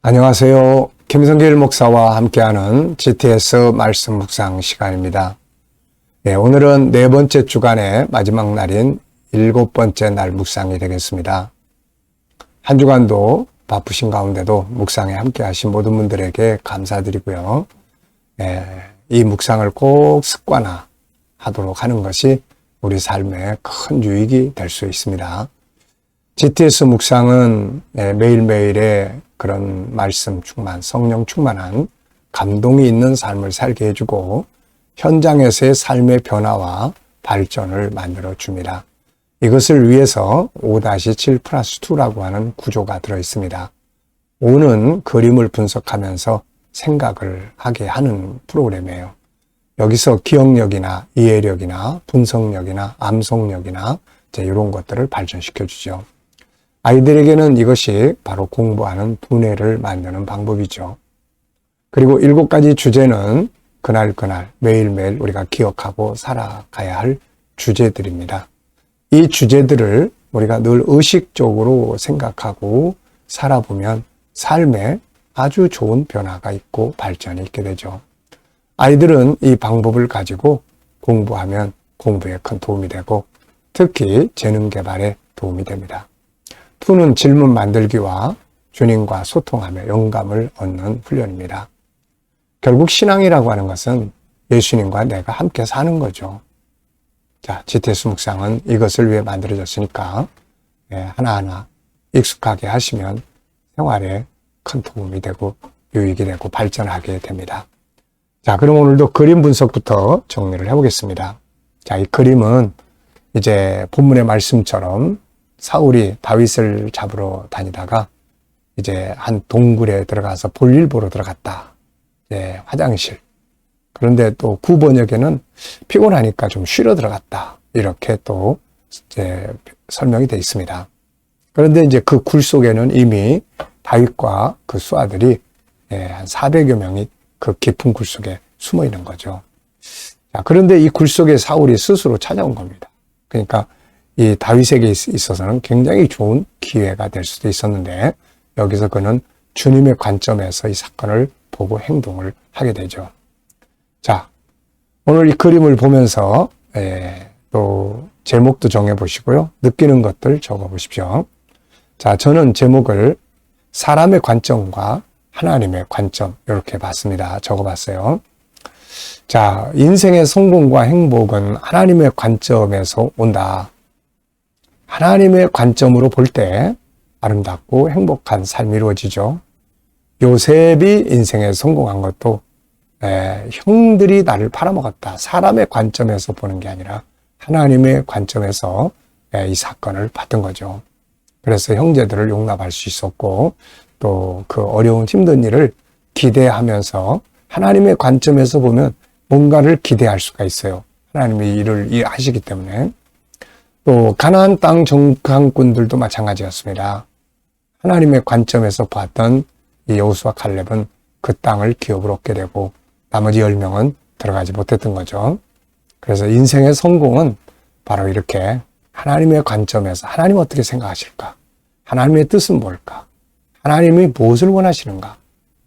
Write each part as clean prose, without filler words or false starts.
안녕하세요. 김성길 목사와 함께하는 GTS 말씀 묵상 시간입니다. 오늘은 네 번째 주간의 마지막 날인 7번째 날 묵상이 되겠습니다. 한 주간도 바쁘신 가운데도 묵상에 함께하신 모든 분들에게 감사드리고요. 이 묵상을 꼭 습관화하도록 하는 것이 우리 삶에 큰 유익이 될 수 있습니다. GTS 묵상은 매일매일의 그런 말씀 충만, 성령 충만한 감동이 있는 삶을 살게 해주고 현장에서의 삶의 변화와 발전을 만들어 줍니다. 이것을 위해서 5-7+2라고 하는 구조가 들어 있습니다. 5는 그림을 분석하면서 생각을 하게 하는 프로그램이에요. 여기서 기억력이나 이해력이나 분석력이나 암송력이나 이런 것들을 발전시켜 주죠. 아이들에게는 이것이 바로 공부하는 두뇌를 만드는 방법이죠. 그리고 7가지 주제는 그날 매일매일 우리가 기억하고 살아가야 할 주제들입니다. 이 주제들을 우리가 늘 의식적으로 생각하고 살아보면 삶에 아주 좋은 변화가 있고 발전이 있게 되죠. 아이들은 이 방법을 가지고 공부하면 공부에 큰 도움이 되고 특히 재능 개발에 도움이 됩니다. 2는 질문 만들기와 주님과 소통하며 영감을 얻는 훈련입니다. 결국 신앙이라고 하는 것은 예수님과 내가 함께 사는 거죠. 자, GTS 묵상은 이것을 위해 만들어졌으니까 하나하나 익숙하게 하시면 생활에 큰 도움이 되고 유익이 되고 발전하게 됩니다. 자, 그럼 오늘도 그림 분석부터 정리를 해보겠습니다. 자, 이 그림은 이제 본문의 말씀처럼 사울이 다윗을 잡으러 다니다가 이제 한 동굴에 들어가서 볼일 보러 들어갔다. 화장실. 그런데 또 구번역에는 피곤하니까 좀 쉬러 들어갔다. 이렇게 또 이제 설명이 되어 있습니다. 그런데 이제 그 굴 속에는 이미 다윗과 그 수하들이 한 400여 명이 그 깊은 굴 속에 숨어 있는 거죠. 자, 그런데 이 굴 속에 사울이 스스로 찾아온 겁니다. 그러니까 이 다윗에게 있어서는 굉장히 좋은 기회가 될 수도 있었는데 여기서 그는 주님의 관점에서 이 사건을 보고 행동을 하게 되죠. 자, 오늘 이 그림을 보면서 또 제목도 정해보시고요. 느끼는 것들 적어보십시오. 자, 저는 제목을 사람의 관점과 하나님의 관점 이렇게 봤습니다. 적어봤어요. 자, 인생의 성공과 행복은 하나님의 관점에서 온다. 하나님의 관점으로 볼 때 아름답고 행복한 삶이 이루어지죠. 요셉이 인생에 성공한 것도 형들이 나를 팔아먹었다. 사람의 관점에서 보는 게 아니라 하나님의 관점에서 이 사건을 봤던 거죠. 그래서 형제들을 용납할 수 있었고 또 그 어려운 힘든 일을 기대하면서 하나님의 관점에서 보면 뭔가를 기대할 수가 있어요. 하나님이 일을 하시기 때문에. 또 가나안 땅 정탐꾼들도 마찬가지였습니다. 하나님의 관점에서 봤던 이 여호수아 칼렙은 그 땅을 기업으로 얻게 되고 나머지 10명은 들어가지 못했던 거죠. 그래서 인생의 성공은 바로 이렇게 하나님의 관점에서 하나님 어떻게 생각하실까? 하나님의 뜻은 뭘까? 하나님이 무엇을 원하시는가?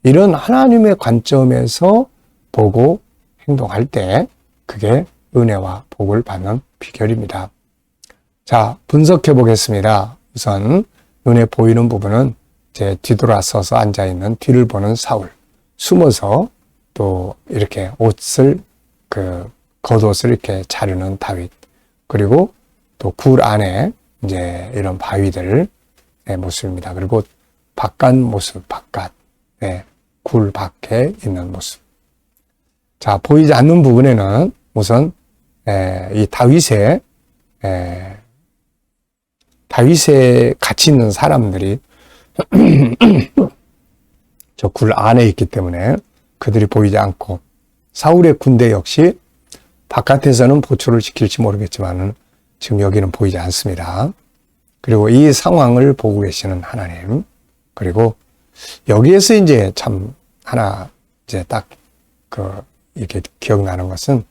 이런 하나님의 관점에서 보고 행동할 때 그게 은혜와 복을 받는 비결입니다. 자, 분석해 보겠습니다. 우선 눈에 보이는 부분은 이제 뒤돌아서서 앉아있는 뒤를 보는 사울, 숨어서 또 이렇게 겉옷을 이렇게 자르는 다윗, 그리고 또 굴 안에 이제 이런 바위들의 모습입니다. 그리고 바깥 모습, 굴 밖에 있는 모습. 자, 보이지 않는 부분에는 우선 이 다윗에 같이 있는 사람들이 저 굴 안에 있기 때문에 그들이 보이지 않고 사울의 군대 역시 바깥에서는 보초를 지킬지 모르겠지만 지금 여기는 보이지 않습니다. 그리고 이 상황을 보고 계시는 하나님, 그리고 여기에서 이제 참 하나 이제 딱 이렇게 기억나는 것은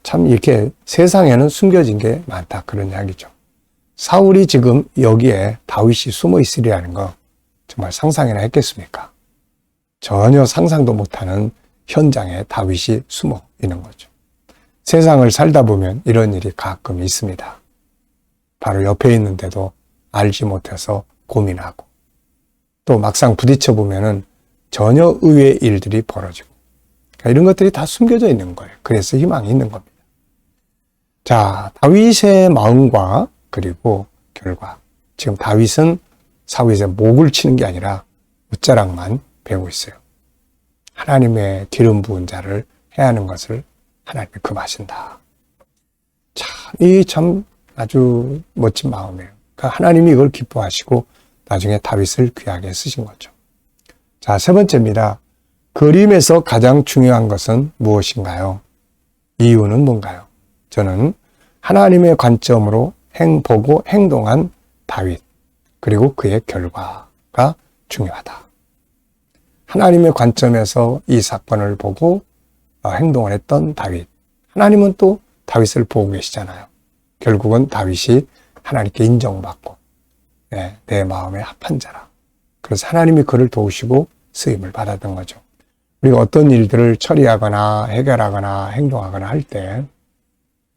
참 이렇게 세상에는 숨겨진 게 많다 그런 이야기죠. 사울이 지금 여기에 다윗이 숨어 있으리라는 거 정말 상상이나 했겠습니까? 전혀 상상도 못하는 현장에 다윗이 숨어 있는 거죠. 세상을 살다 보면 이런 일이 가끔 있습니다. 바로 옆에 있는데도 알지 못해서 고민하고, 또 막상 부딪혀 보면은 전혀 의외의 일들이 벌어지고, 그러니까 이런 것들이 다 숨겨져 있는 거예요. 그래서 희망이 있는 겁니다. 자, 다윗의 마음과 그리고 결과. 지금 다윗은 사울의 목을 치는 게 아니라 웃자락만 배우고 있어요. 하나님의 기름 부은 자를 해하는 것을 하나님이 금하신다. 참, 이 참 아주 멋진 마음이에요. 그러니까 하나님이 이걸 기뻐하시고 나중에 다윗을 귀하게 쓰신 거죠. 자, 세 번째입니다. 그림에서 가장 중요한 것은 무엇인가요? 이유는 뭔가요? 저는 하나님의 관점으로 보고 행동한 다윗, 그리고 그의 결과가 중요하다. 하나님의 관점에서 이 사건을 보고 행동을 했던 다윗. 하나님은 또 다윗을 보고 계시잖아요. 결국은 다윗이 하나님께 인정받고 내 마음에 합한 자라. 그래서 하나님이 그를 도우시고 쓰임을 받았던 거죠. 우리가 어떤 일들을 처리하거나 해결하거나 행동하거나 할 때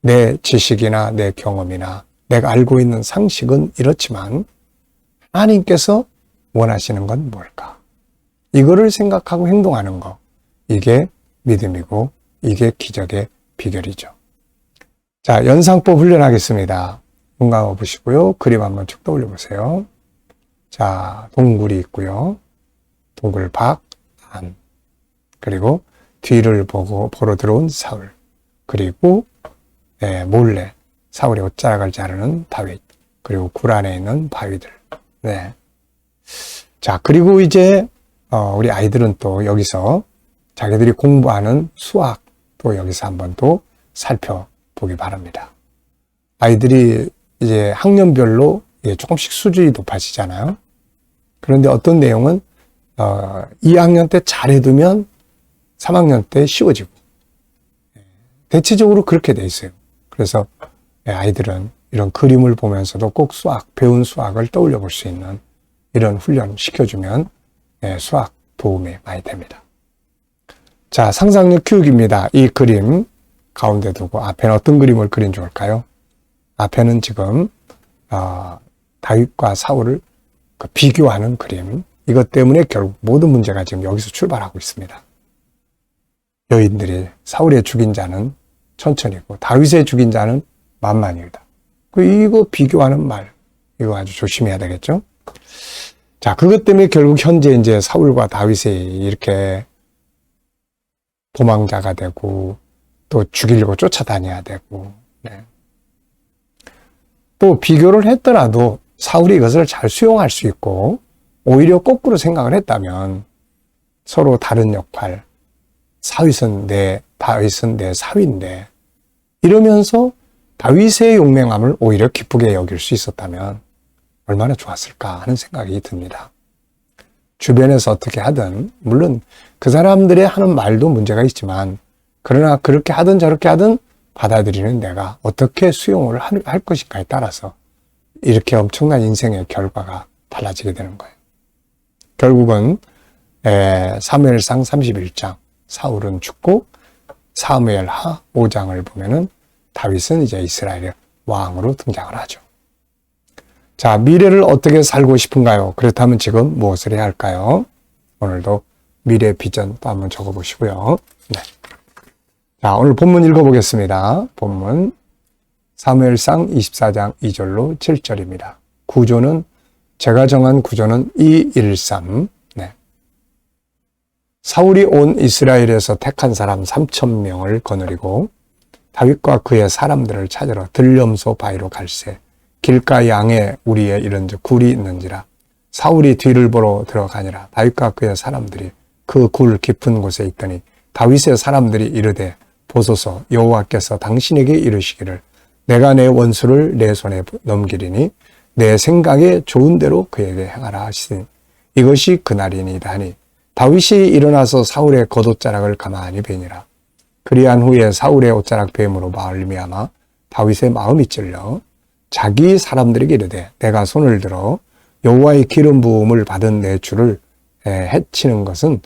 내 지식이나 내 경험이나 내가 알고 있는 상식은 이렇지만 하나님께서 원하시는 건 뭘까? 이거를 생각하고 행동하는 거. 이게 믿음이고 이게 기적의 비결이죠. 자, 연상법 훈련하겠습니다. 눈 감아 보시고요. 그림 한번 쭉 떠올려 보세요. 자, 동굴이 있고요. 동굴 밖, 안. 그리고 뒤를 보러 들어온 사울. 그리고 몰래 사울의 옷자락을 자르는 다윗. 그리고 굴 안에 있는 바위들. 네. 자, 그리고 이제 우리 아이들은 또 여기서 자기들이 공부하는 수학 또 여기서 한번 또 살펴보기 바랍니다. 아이들이 이제 학년별로 조금씩 수준이 높아지잖아요. 그런데 어떤 내용은 2학년 때 잘해두면 3학년 때 쉬워지고 대체적으로 그렇게 돼 있어요. 그래서 아이들은 이런 그림을 보면서도 꼭 배운 수학을 떠올려 볼 수 있는 이런 훈련 시켜주면 수학 도움이 많이 됩니다. 자, 상상력 교육입니다. 이 그림 가운데 두고 앞에는 어떤 그림을 그리면 좋을까요? 앞에는 지금 다윗과 사울을 비교하는 그림. 이것 때문에 결국 모든 문제가 지금 여기서 출발하고 있습니다. 여인들이 사울의 죽인 자는 천천히고 다윗의 죽인 자는 만만이다. 이거 비교하는 말, 이거 아주 조심해야 되겠죠? 자, 그것 때문에 결국 현재 이제 사울과 다윗이 이렇게 도망자가 되고 또 죽이려고 쫓아다녀야 되고, 또 비교를 했더라도 사울이 이것을 잘 수용할 수 있고 오히려 거꾸로 생각을 했다면 서로 다른 역할, 다윗은 내 사위인데 이러면서 다윗의 용맹함을 오히려 기쁘게 여길 수 있었다면 얼마나 좋았을까 하는 생각이 듭니다. 주변에서 어떻게 하든 물론 그 사람들의 하는 말도 문제가 있지만 그러나 그렇게 하든 저렇게 하든 받아들이는 내가 어떻게 수용을 할 것인가에 따라서 이렇게 엄청난 인생의 결과가 달라지게 되는 거예요. 결국은 사무엘상 31장 사울은 죽고 사무엘하 5장을 보면은 다윗은 이제 이스라엘의 왕으로 등장을 하죠. 자, 미래를 어떻게 살고 싶은가요? 그렇다면 지금 무엇을 해야 할까요? 오늘도 미래 비전 또 한번 적어보시고요. 네. 자, 오늘 본문 읽어보겠습니다. 본문 사무엘상 24장 2절로 7절입니다. 구조는 제가 정한 구조는 213. 네. 사울이 온 이스라엘에서 택한 사람 3,000명을 거느리고 다윗과 그의 사람들을 찾으러 들염소 바위로 갈새 길가 양에 우리에 이른즉 굴이 있는지라 사울이 뒤를 보러 들어가니라 다윗과 그의 사람들이 그 굴 깊은 곳에 있더니 다윗의 사람들이 이르되 보소서 여호와께서 당신에게 이르시기를 내가 내 원수를 내 손에 넘기리니 내 생각에 좋은 대로 그에게 행하라 하시니 이것이 그날이니이다 하니 다윗이 일어나서 사울의 겉옷자락을 가만히 베니라. 그리한 후에 사울의 옷자락 뱀으로 말미암아 다윗의 마음이 찔려 자기 사람들에게 이르되 내가 손을 들어 여호와의 기름 부음을 받은 내 주를 해치는 것은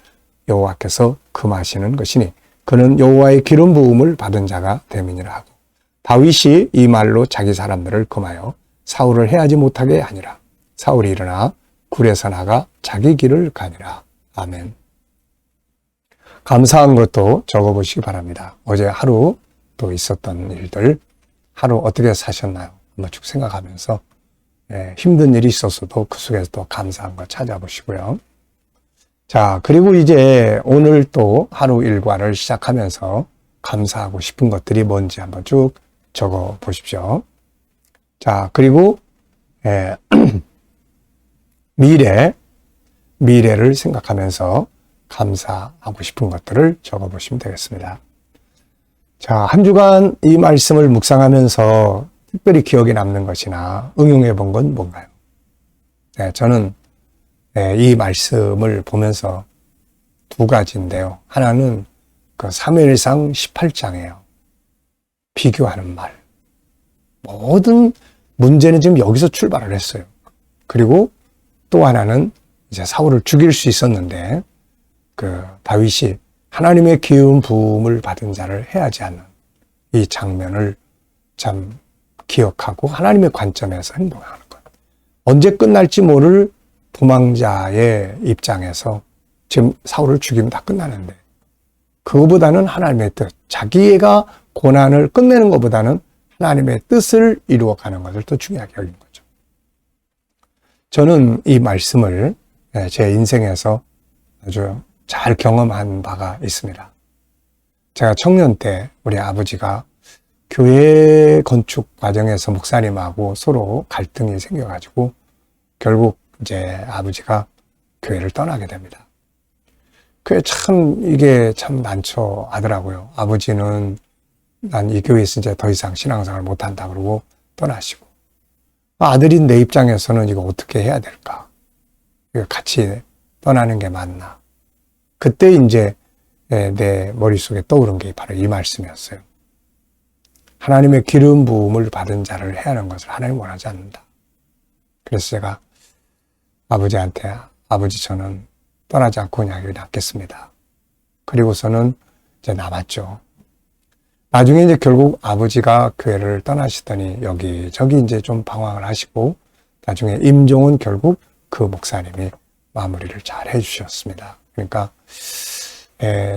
여호와께서 금하시는 것이니 그는 여호와의 기름 부음을 받은 자가 됨이니라 하고, 다윗이 이 말로 자기 사람들을 금하여 사울을 해하지 못하게 하니라. 사울이 일어나 굴에서 나가 자기 길을 가니라. 아멘. 감사한 것도 적어보시기 바랍니다. 어제 하루 또 있었던 일들, 하루 어떻게 사셨나요? 한번 쭉 생각하면서 힘든 일이 있었어도 그 속에서 또 감사한 거 찾아보시고요. 자, 그리고 이제 오늘 또 하루 일과를 시작하면서 감사하고 싶은 것들이 뭔지 한번 쭉 적어 보십시오. 자, 그리고 미래를 생각하면서 감사하고 싶은 것들을 적어 보시면 되겠습니다. 자, 한 주간 이 말씀을 묵상하면서 특별히 기억에 남는 것이나 응용해 본 건 뭔가요? 저는 이 말씀을 보면서 두 가지인데요. 하나는 그 사무엘상 18장이에요. 비교하는 말. 모든 문제는 지금 여기서 출발을 했어요. 그리고 또 하나는 이제 사울을 죽일 수 있었는데 그 다윗이 하나님의 기름 부음을 받은 자를 해하지 않는 이 장면을 참 기억하고 하나님의 관점에서 행동하는 것. 언제 끝날지 모를 도망자의 입장에서 지금 사울을 죽이면 다 끝나는데 그거보다는 하나님의 뜻, 자기가 고난을 끝내는 것보다는 하나님의 뜻을 이루어가는 것을 더 중요하게 여긴 거죠. 저는 이 말씀을 제 인생에서 아주 잘 경험한 바가 있습니다. 제가 청년 때 우리 아버지가 교회 건축 과정에서 목사님하고 서로 갈등이 생겨가지고 결국 이제 아버지가 교회를 떠나게 됩니다. 그게 이게 참 난처하더라고요. 아버지는 난 이 교회에서 이제 더 이상 신앙생활을 못한다 그러고 떠나시고, 아들인 내 입장에서는 이거 어떻게 해야 될까? 이거 같이 떠나는 게 맞나? 그때 이제 내 머릿속에 떠오른 게 바로 이 말씀이었어요. 하나님의 기름 부음을 받은 자를 해하는 것을 하나님 원하지 않는다. 그래서 제가 아버지한테 아버지 저는 떠나지 않고 그냥 여기 남겠습니다. 그리고서는 이제 남았죠. 나중에 이제 결국 아버지가 교회를 떠나시더니 여기저기 이제 좀 방황을 하시고 나중에 임종은 결국 그 목사님이 마무리를 잘 해주셨습니다. 그러니까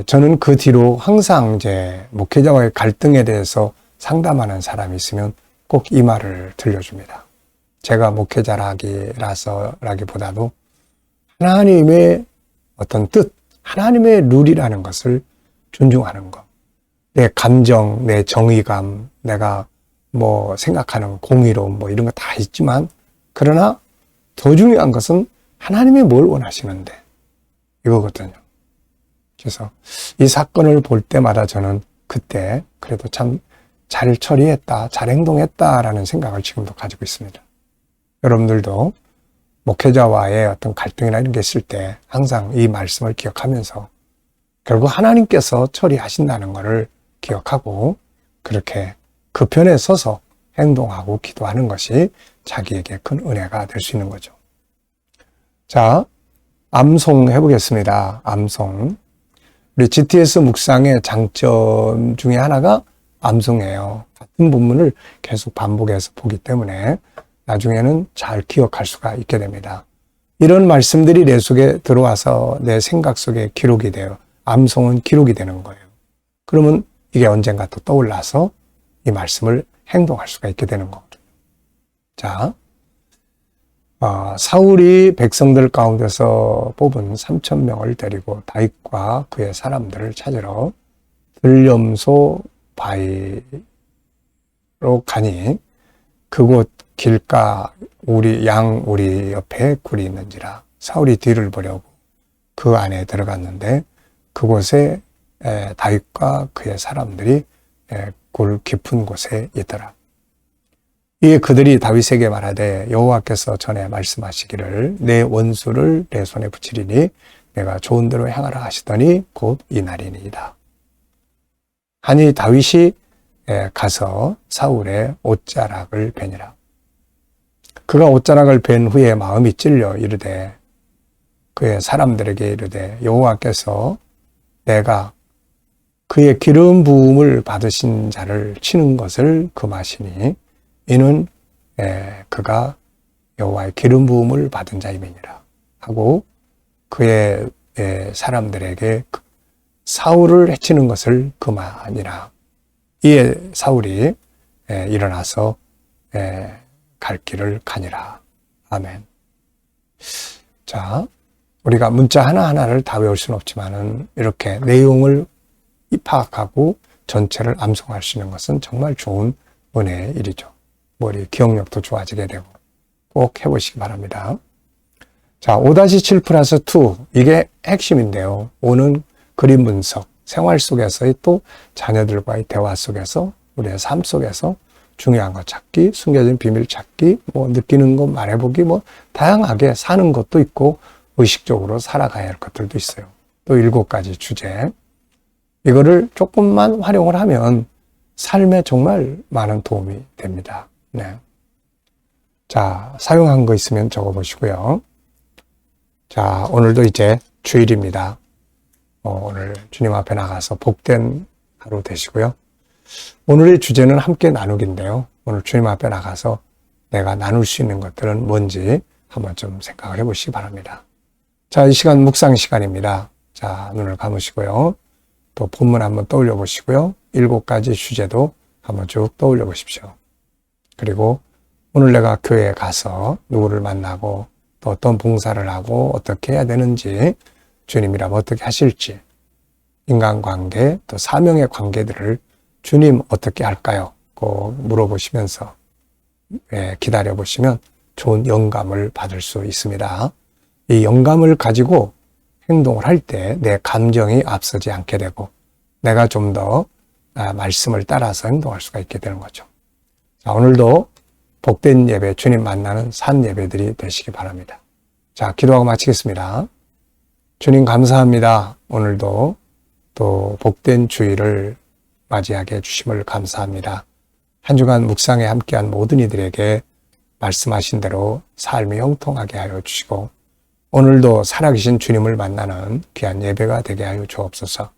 저는 그 뒤로 항상 이제 목회자와의 갈등에 대해서 상담하는 사람이 있으면 꼭 이 말을 들려줍니다. 제가 목회자라기보다도 하나님의 어떤 뜻, 하나님의 룰이라는 것을 존중하는 것. 내 감정, 내 정의감, 내가 뭐 생각하는 공의로움 뭐 이런 거 다 있지만 그러나 더 중요한 것은 하나님이 뭘 원하시는데 이거거든요. 그래서 이 사건을 볼 때마다 저는 그때 그래도 참 잘 처리했다, 잘 행동했다라는 생각을 지금도 가지고 있습니다. 여러분들도 목회자와의 어떤 갈등이나 이런 게 있을 때 항상 이 말씀을 기억하면서 결국 하나님께서 처리하신다는 것을 기억하고 그렇게 그 편에 서서 행동하고 기도하는 것이 자기에게 큰 은혜가 될 수 있는 거죠. 자, 암송 해보겠습니다. 암송. 우리 GTS 묵상의 장점 중에 하나가 암송이에요. 같은 본문을 계속 반복해서 보기 때문에 나중에는 잘 기억할 수가 있게 됩니다. 이런 말씀들이 내 속에 들어와서 내 생각 속에 기록이 돼요. 암송은 기록이 되는 거예요. 그러면 이게 언젠가 또 떠올라서 이 말씀을 행동할 수가 있게 되는 거거든요. 자, 사울이 백성들 가운데서 뽑은 3,000명을 데리고 다윗과 그의 사람들을 찾으러 들염소 바위로 가니 그곳 길가 우리 옆에 굴이 있는지라. 사울이 뒤를 보려고 그 안에 들어갔는데 그곳에 다윗과 그의 사람들이 굴 깊은 곳에 있더라. 이에 그들이 다윗에게 말하되 여호와께서 전에 말씀하시기를 내 원수를 내 손에 붙이리니 내가 좋은 대로 행하라 하시더니 곧 이날이니이다. 하니 다윗이 가서 사울의 옷자락을 베니라. 그가 옷자락을 벤 후에 마음이 찔려 이르되 그의 사람들에게 이르되 여호와께서 내가 그의 기름 부음을 받으신 자를 치는 것을 금하시니 이는 그가 여호와의 기름 부음을 받은 자임이니라 하고 그의 사람들에게 사울을 해치는 것을 금하니라. 이에 사울이 일어나서 갈 길을 가니라. 아멘. 자, 우리가 문자 하나하나를 다 외울 수는 없지만은 이렇게 내용을 파악하고 전체를 암송할 수 있는 것은 정말 좋은 은혜의 일이죠. 머리 기억력도 좋아지게 되고 꼭 해보시기 바랍니다. 자, 5-7 플러스 2 이게 핵심인데요. 5는 그림 분석, 생활 속에서의 또 자녀들과의 대화 속에서 우리의 삶 속에서 중요한 것 찾기, 숨겨진 비밀 찾기, 뭐 느끼는 것 말해보기, 뭐 다양하게 사는 것도 있고 의식적으로 살아가야 할 것들도 있어요. 또 7가지 주제. 이거를 조금만 활용을 하면 삶에 정말 많은 도움이 됩니다. 네. 자, 사용한 거 있으면 적어보시고요. 자, 오늘도 이제 주일입니다. 오늘 주님 앞에 나가서 복된 하루 되시고요. 오늘의 주제는 함께 나누기인데요. 오늘 주님 앞에 나가서 내가 나눌 수 있는 것들은 뭔지 한번 좀 생각을 해보시기 바랍니다. 자, 이 시간 묵상 시간입니다. 자, 눈을 감으시고요. 또 본문 한번 떠올려 보시고요. 7가지 주제도 한번 쭉 떠올려 보십시오. 그리고 오늘 내가 교회에 가서 누구를 만나고 또 어떤 봉사를 하고 어떻게 해야 되는지 주님이라면 어떻게 하실지 인간관계 또 사명의 관계들을 주님 어떻게 할까요? 꼭 물어보시면서 기다려보시면 좋은 영감을 받을 수 있습니다. 이 영감을 가지고 행동을 할 때 내 감정이 앞서지 않게 되고 내가 좀 더 말씀을 따라서 행동할 수가 있게 되는 거죠. 자, 오늘도 복된 예배, 주님 만나는 산 예배들이 되시기 바랍니다. 자, 기도하고 마치겠습니다. 주님 감사합니다. 오늘도 또 복된 주일을 맞이하게 해주심을 감사합니다. 한 주간 묵상에 함께한 모든 이들에게 말씀하신 대로 삶이 형통하게 하여 주시고 오늘도 살아계신 주님을 만나는 귀한 예배가 되게 하여 주옵소서.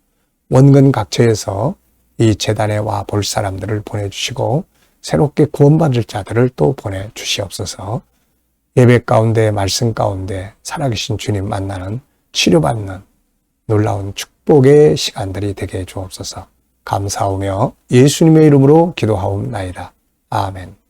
원근 각처에서 이 제단에 와 볼 사람들을 보내주시고 새롭게 구원받을 자들을 또 보내주시옵소서. 예배 가운데 말씀 가운데 살아계신 주님 만나는 치료받는 놀라운 축복의 시간들이 되게 해 주옵소서. 감사하며 예수님의 이름으로 기도하옵나이다. 아멘.